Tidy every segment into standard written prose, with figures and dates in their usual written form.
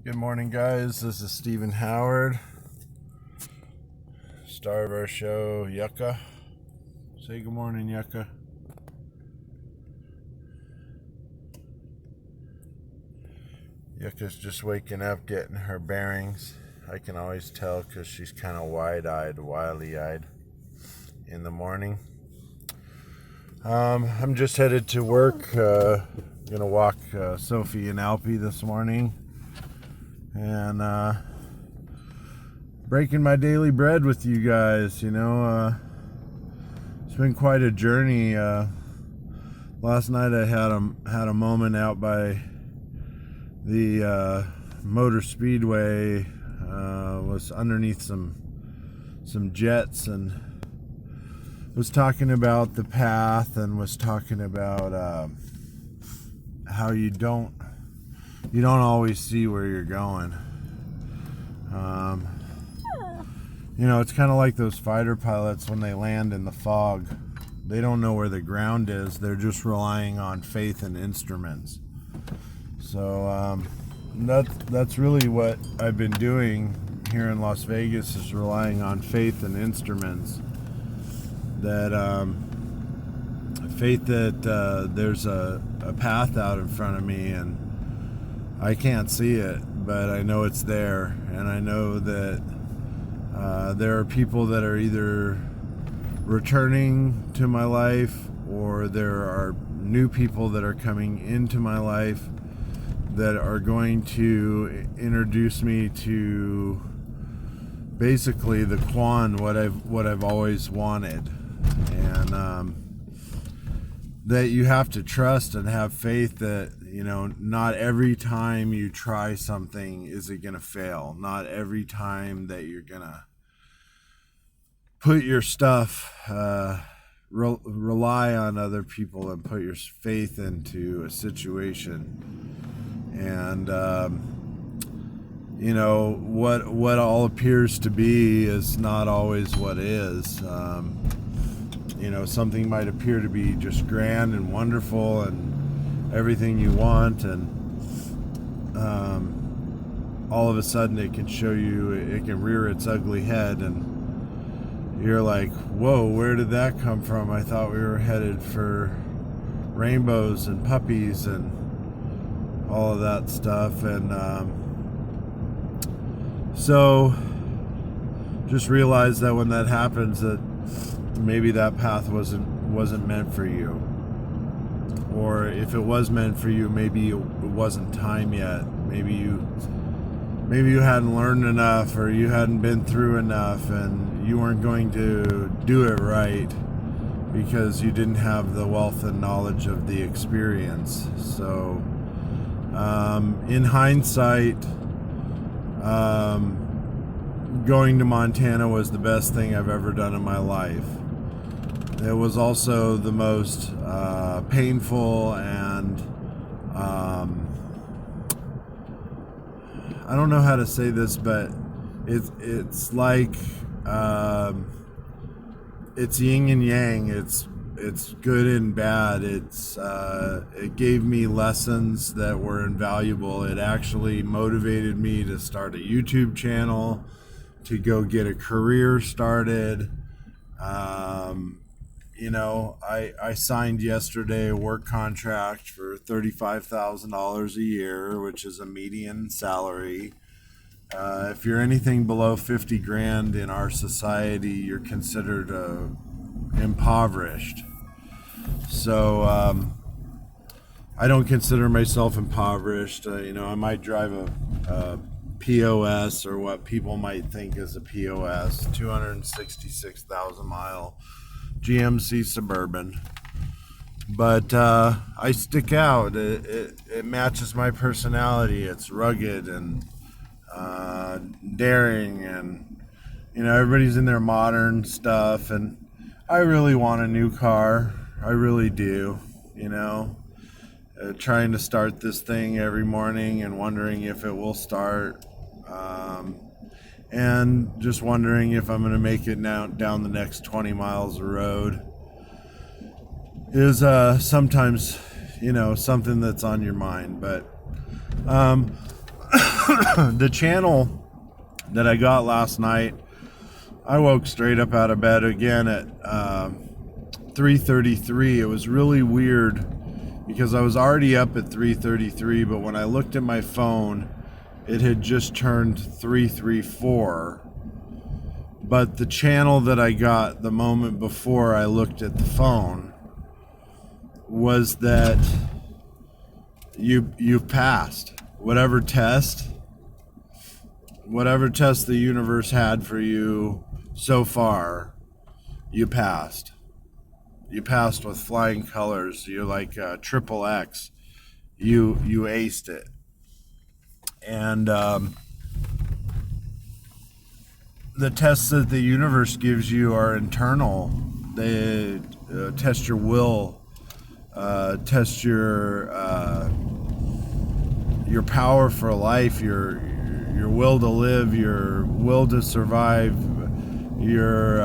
Good morning, guys. This is Stephen Howard, star of our show, Yucca. Say good morning, Yucca. Yucca's just waking up, getting her bearings. I can always tell because she's kind of wide-eyed, wily-eyed in the morning. I'm just headed to work. Gonna walk Sophie and Alpie this morning. And breaking my daily bread with you guys, it's been quite a journey. Last night I had a moment out by the motor speedway. Was underneath some jets and was talking about the path and was talking about how you don't always see where you're going. It's kind of like those fighter pilots when they land in the fog. They don't know where the ground is. They're just relying on faith and instruments. So that's really what I've been doing here in Las Vegas, is relying on faith and instruments. Faith that there's a path out in front of me, and I can't see it, but I know it's there, and I know that there are people that are either returning to my life, or there are new people that are coming into my life that are going to introduce me to basically the Quan, what I've always wanted, and that you have to trust and have faith that not every time you try something is it gonna fail. Not every time that you're gonna put your stuff, rely on other people and put your faith into a situation. And what all appears to be is not always what is. Something might appear to be just grand and wonderful and everything you want, and all of a sudden it can rear its ugly head, and you're like, whoa, where did that come from? I thought we were headed for rainbows and puppies and all of that stuff. And so just realize that when that happens, that maybe that path wasn't meant for you. Or if it was meant for you, maybe it wasn't time yet. Maybe you hadn't learned enough, or you hadn't been through enough, and you weren't going to do it right because you didn't have the wealth and knowledge of the experience. So in hindsight, going to Montana was the best thing I've ever done in my life. It was also the most painful, and I don't know how to say this, but it's like it's yin and yang. It's good and bad. It gave me lessons that were invaluable. It actually motivated me to start a YouTube channel, to go get a career started. I signed yesterday a work contract for $35,000 a year, which is a median salary. If you're anything below 50 grand in our society, you're considered impoverished. So I don't consider myself impoverished. I might drive a POS, or what people might think is a POS, 266,000 mile GMC Suburban, but I stick out. It matches my personality. It's rugged and daring, and everybody's in their modern stuff, and I really want a new car. I really do. Trying to start this thing every morning and wondering if it will start, and just wondering if I'm going to make it down the next 20 miles of road is sometimes something that's on your mind. But The channel that I got last night, I woke straight up out of bed again at 3:33. It was really weird because I was already up at 3:33, but when I looked at my phone, it had just turned 3:34. But the channel that I got the moment before I looked at the phone was that you've passed whatever test the universe had for you so far. You passed with flying colors. You're like triple X. You aced it. And the tests that the universe gives you are internal. They test your will, test your power for life, your will to live, your will to survive, your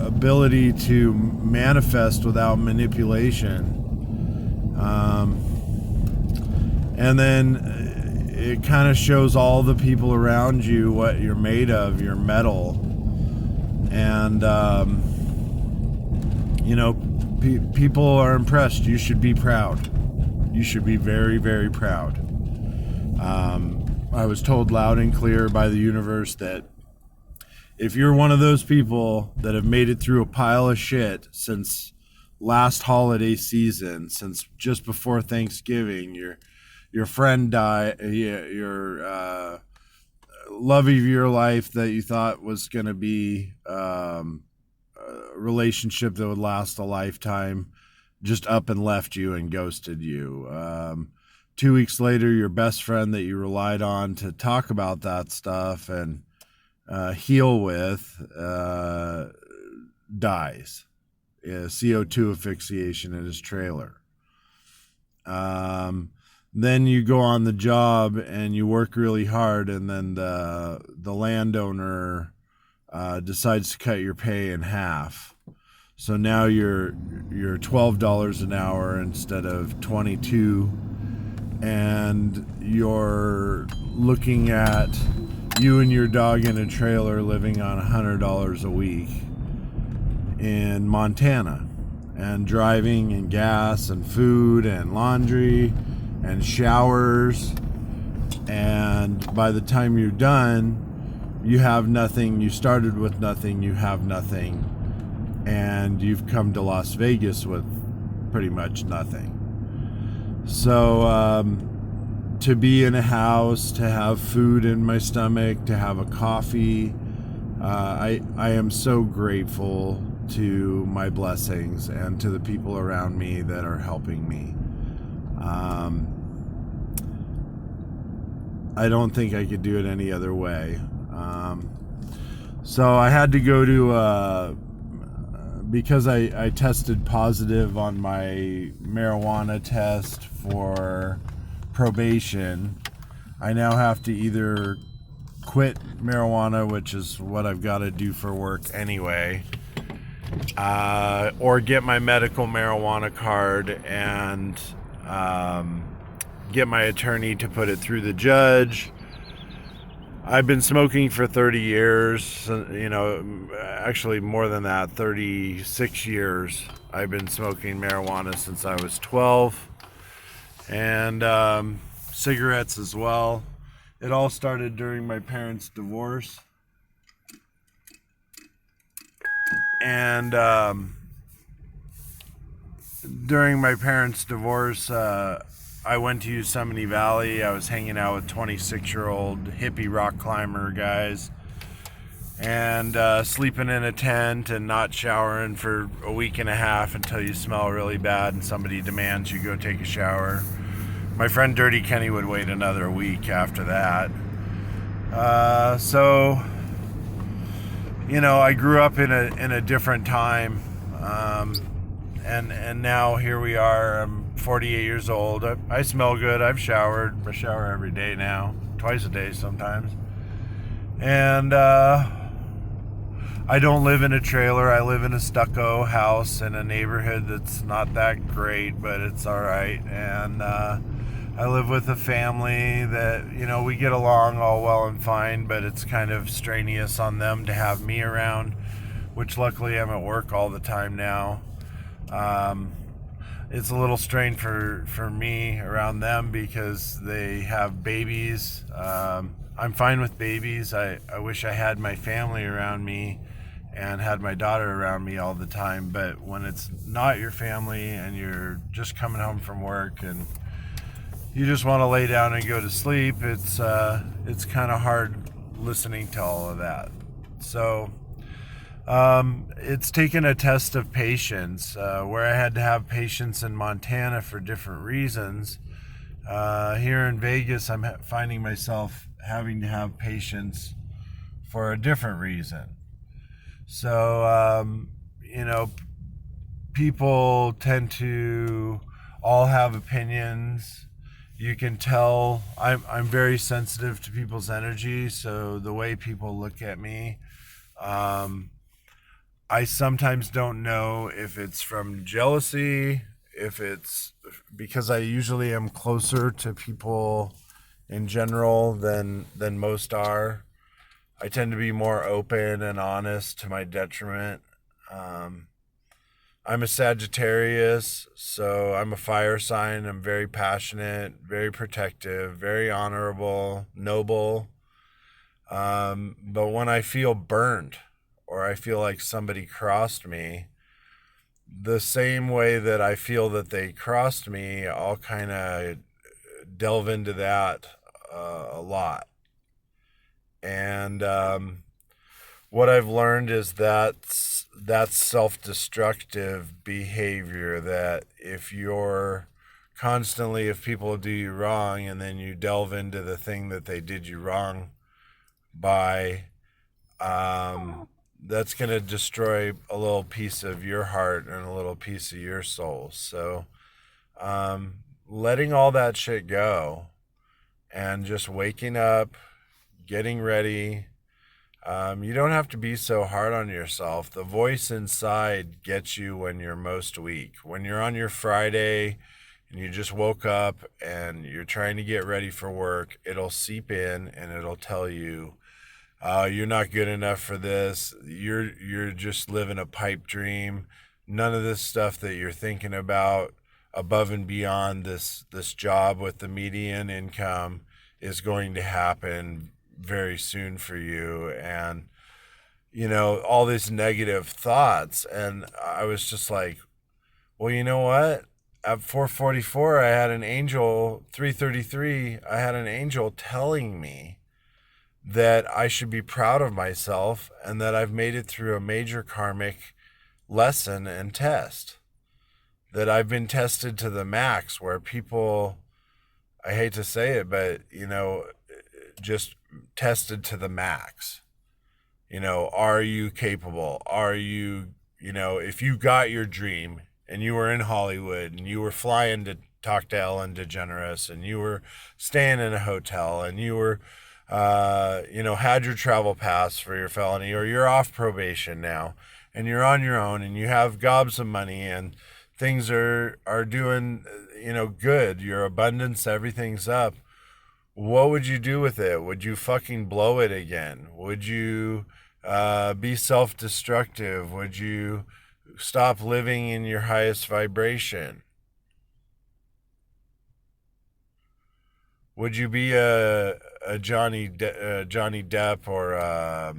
ability to manifest without manipulation. And then it kind of shows all the people around you what you're made of, your metal. And, people are impressed. You should be proud. You should be very, very proud. I was told loud and clear by the universe that if you're one of those people that have made it through a pile of shit since last holiday season, since just before Thanksgiving, your friend died, your love of your life that you thought was going to be a relationship that would last a lifetime just up and left you and ghosted you. 2 weeks later, your best friend that you relied on to talk about that stuff and heal with dies. CO2 asphyxiation in his trailer. Then you go on the job and you work really hard, and then the landowner decides to cut your pay in half. So now you're $12 an hour instead of $22, and you're looking at you and your dog in a trailer living on $100 a week in Montana, and driving and gas and food and laundry and showers, and by the time you're done, you have nothing. You started with nothing, you have nothing, and you've come to Las Vegas with pretty much nothing. So to be in a house, to have food in my stomach, to have a coffee, I am so grateful to my blessings and to the people around me that are helping me. I don't think I could do it any other way. So I had to go to, because I tested positive on my marijuana test for probation, I now have to either quit marijuana, which is what I've got to do for work anyway, or get my medical marijuana card and get my attorney to put it through the judge. I've been smoking for 30 years, actually more than that, 36 years. I've been smoking marijuana since I was 12, and cigarettes as well. It all started during my parents' divorce. And during my parents' divorce, I went to Yosemite Valley. I was hanging out with 26-year-old hippie rock climber guys, and sleeping in a tent and not showering for a week and a half until you smell really bad and somebody demands you go take a shower. My friend Dirty Kenny would wait another week after that. So I grew up in a different time, and now here we are. I'm 48 years old. I smell good. I've showered. I shower every day now, twice a day sometimes. And I don't live in a trailer. I live in a stucco house in a neighborhood that's not that great, but it's all right. And I live with a family that, we get along all well and fine, but it's kind of strenuous on them to have me around, which luckily I'm at work all the time now. Um, it's a little strain for me around them because they have babies. I'm fine with babies. I wish I had my family around me and had my daughter around me all the time. But when it's not your family and you're just coming home from work and you just want to lay down and go to sleep, it's kind of hard listening to all of that. So it's taken a test of patience, where I had to have patience in Montana for different reasons. Here in Vegas, I'm finding myself having to have patience for a different reason. So, people tend to all have opinions. You can tell I'm very sensitive to people's energy, so the way people look at me, um, I sometimes don't know if it's from jealousy, if it's because I usually am closer to people in general than most are. I tend to be more open and honest to my detriment. Um, I'm a Sagittarius, so I'm a fire sign. I'm very passionate, very protective, very honorable, noble. But when I feel burned or I feel like somebody crossed me, the same way that I feel that they crossed me, I'll kind of delve into that a lot. And what I've learned is that's self-destructive behavior. That if people do you wrong and then you delve into the thing that they did you wrong by, that's going to destroy a little piece of your heart and a little piece of your soul. So, letting all that shit go and just waking up, getting ready. You don't have to be so hard on yourself. The voice inside gets you when you're most weak. When you're on your Friday and you just woke up and you're trying to get ready for work, it'll seep in and it'll tell you, you're not good enough for this. You're just living a pipe dream. None of this stuff that you're thinking about above and beyond this job with the median income is going to happen very soon for you. And all these negative thoughts. And I was just like, well, you know what? At 4:44, I had an angel. 3:33, I had an angel telling me that I should be proud of myself and that I've made it through a major karmic lesson and test. That I've been tested to the max, where people, I hate to say it, but just tested to the max. Are you capable? Are you, if you got your dream and you were in Hollywood and you were flying to talk to Ellen DeGeneres and you were staying in a hotel and you were, had your travel pass for your felony, or you're off probation now and you're on your own and you have gobs of money and things are doing, good. Your abundance, everything's up. What would you do with it? Would you fucking blow it again? Would you be self-destructive? Would you stop living in your highest vibration? Would you be a Johnny Depp or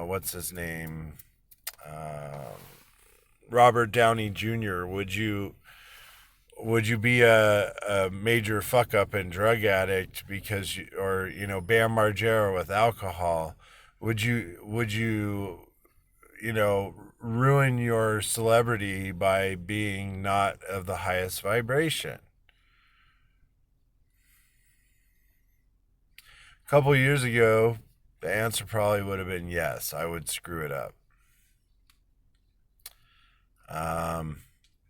what's his name? Robert Downey Jr.? Would you be a major fuck up and drug addict or Bam Margera with alcohol? Would you ruin your celebrity by being not of the highest vibration? A couple years ago, the answer probably would have been yes. I would screw it up.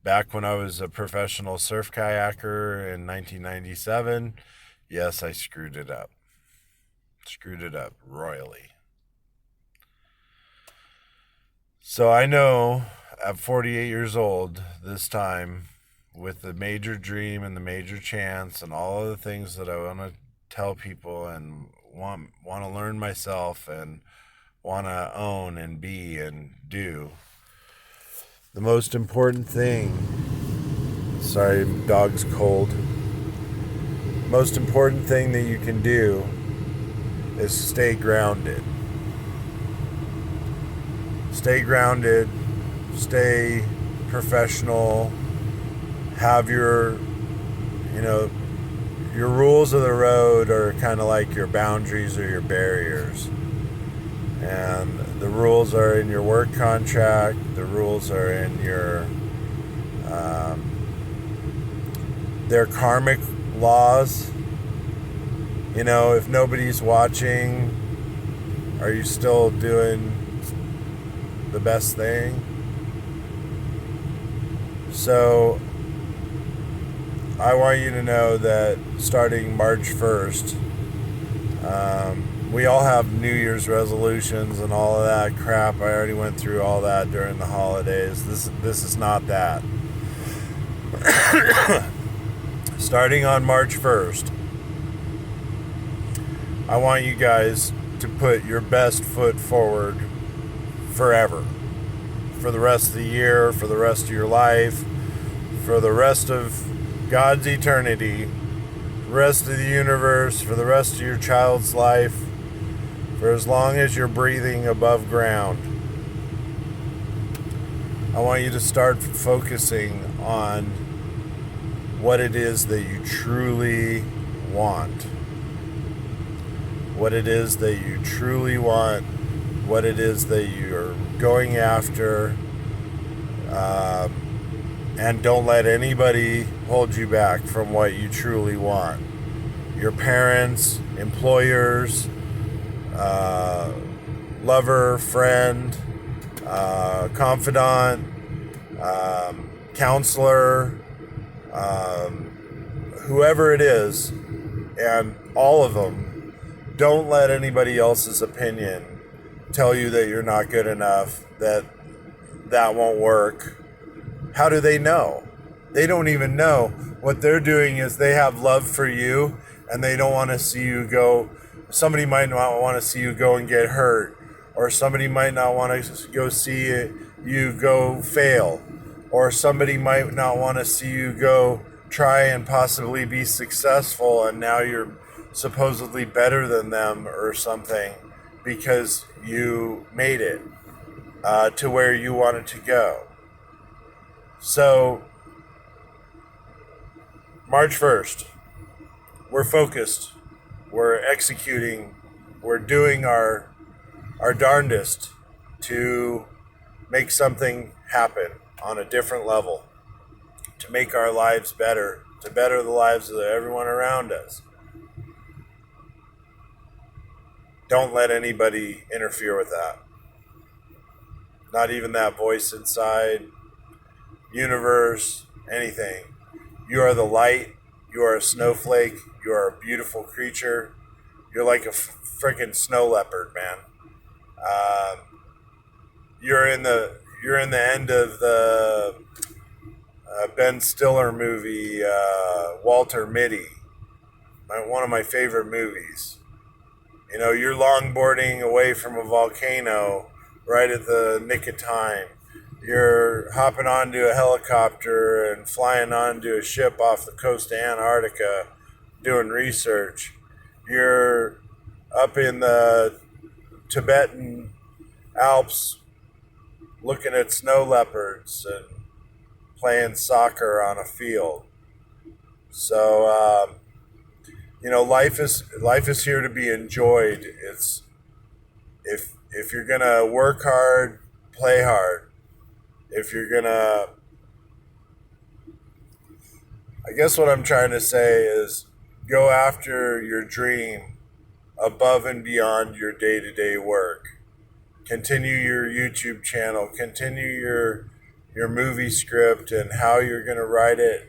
Back when I was a professional surf kayaker in 1997, yes, I screwed it up. Screwed it up royally. So I know at 48 years old this time, with the major dream and the major chance and all of the things that I want to tell people and want to learn myself and want to own and be and do. The most important thing, sorry, dog's cold. Most important thing that you can do is stay grounded. Stay grounded, stay professional, have your rules of the road are kind of like your boundaries or your barriers. And the rules are in your work contract, the rules are in your, their karmic laws. If nobody's watching, are you still doing the best thing? So I want you to know that starting March 1st, we all have New Year's resolutions and all of that crap. I already went through all that during the holidays. This is not that. Starting on March 1st, I want you guys to put your best foot forward forever. For the rest of the year, for the rest of your life, for the rest of God's eternity, the rest of the universe, for the rest of your child's life, for as long as you're breathing above ground. I want you to start focusing on what it is that you truly want. What it is that you truly want, what it is that you're going after, and don't let anybody hold you back from what you truly want. Your parents, employers, lover, friend, confidant, counselor, whoever it is, and all of them. Don't let anybody else's opinion tell you that you're not good enough, that won't work. How do they know? They don't even know. What they're doing is they have love for you and they don't want to see you go. Somebody might not want to see you go and get hurt, or somebody might not want to go see you go fail, or somebody might not want to see you go try and possibly be successful and now you're supposedly better than them or something because you made it to where you wanted to go. So, March 1st, we're focused, we're executing, we're doing our darndest to make something happen on a different level, to make our lives better, to better the lives of everyone around us. Don't let anybody interfere with that. Not even that voice inside, universe, anything. You are the light. You are a snowflake. You are a beautiful creature. You're like a freaking snow leopard, man. You're in the end of the Ben Stiller movie, Walter Mitty. One of my favorite movies. You're longboarding away from a volcano right at the nick of time. You're hopping onto a helicopter and flying onto a ship off the coast of Antarctica doing research. You're up in the Tibetan Alps looking at snow leopards and playing soccer on a field. So, life is here to be enjoyed. It's if you're gonna work hard, play hard. If you're gonna, I guess what I'm trying to say is go after your dream above and beyond your day-to-day work. Continue your YouTube channel, continue your movie script and how you're going to write it.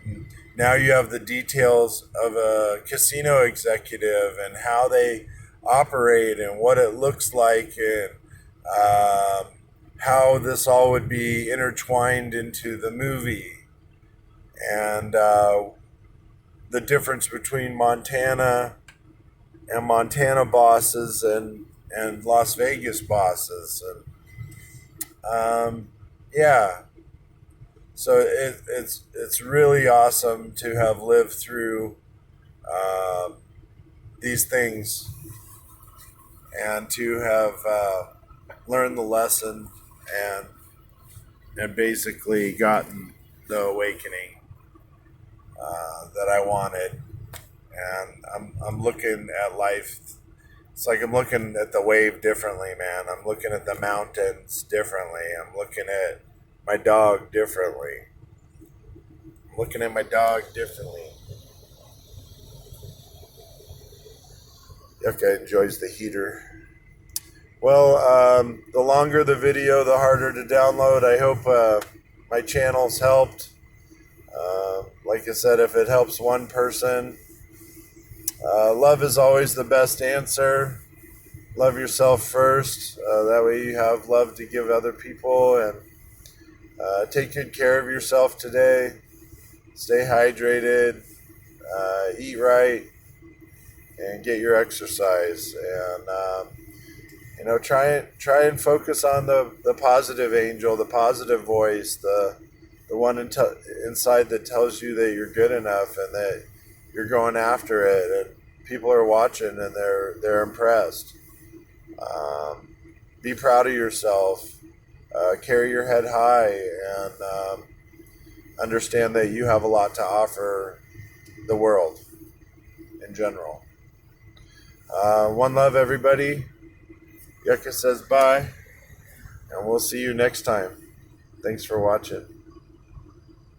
Now you have the details of a casino executive and how they operate and what it looks like and how this all would be intertwined into the movie. and the difference between Montana and Montana bosses and Las Vegas bosses, and yeah. So it's really awesome to have lived through um, these things and to have learned the lesson and and basically gotten the awakening that I wanted. And I'm looking at life. It's like I'm looking at the wave differently, man. I'm looking at the mountains differently. I'm looking at my dog differently. I'm looking at my dog differently. Yucca enjoys the heater. Well, the longer the video, the harder to download. I hope my channel's helped. Like I said, if it helps one person, love is always the best answer. Love yourself first. That way you have love to give other people. And take good care of yourself today. Stay hydrated. Eat right. And get your exercise. And try and focus on the positive angel, the positive voice, the one inside that tells you that you're good enough and that you're going after it, and people are watching and they're impressed. Be proud of yourself. Carry your head high, and understand that you have a lot to offer the world in general. One love, everybody. Yucca says bye, and we'll see you next time. Thanks for watching.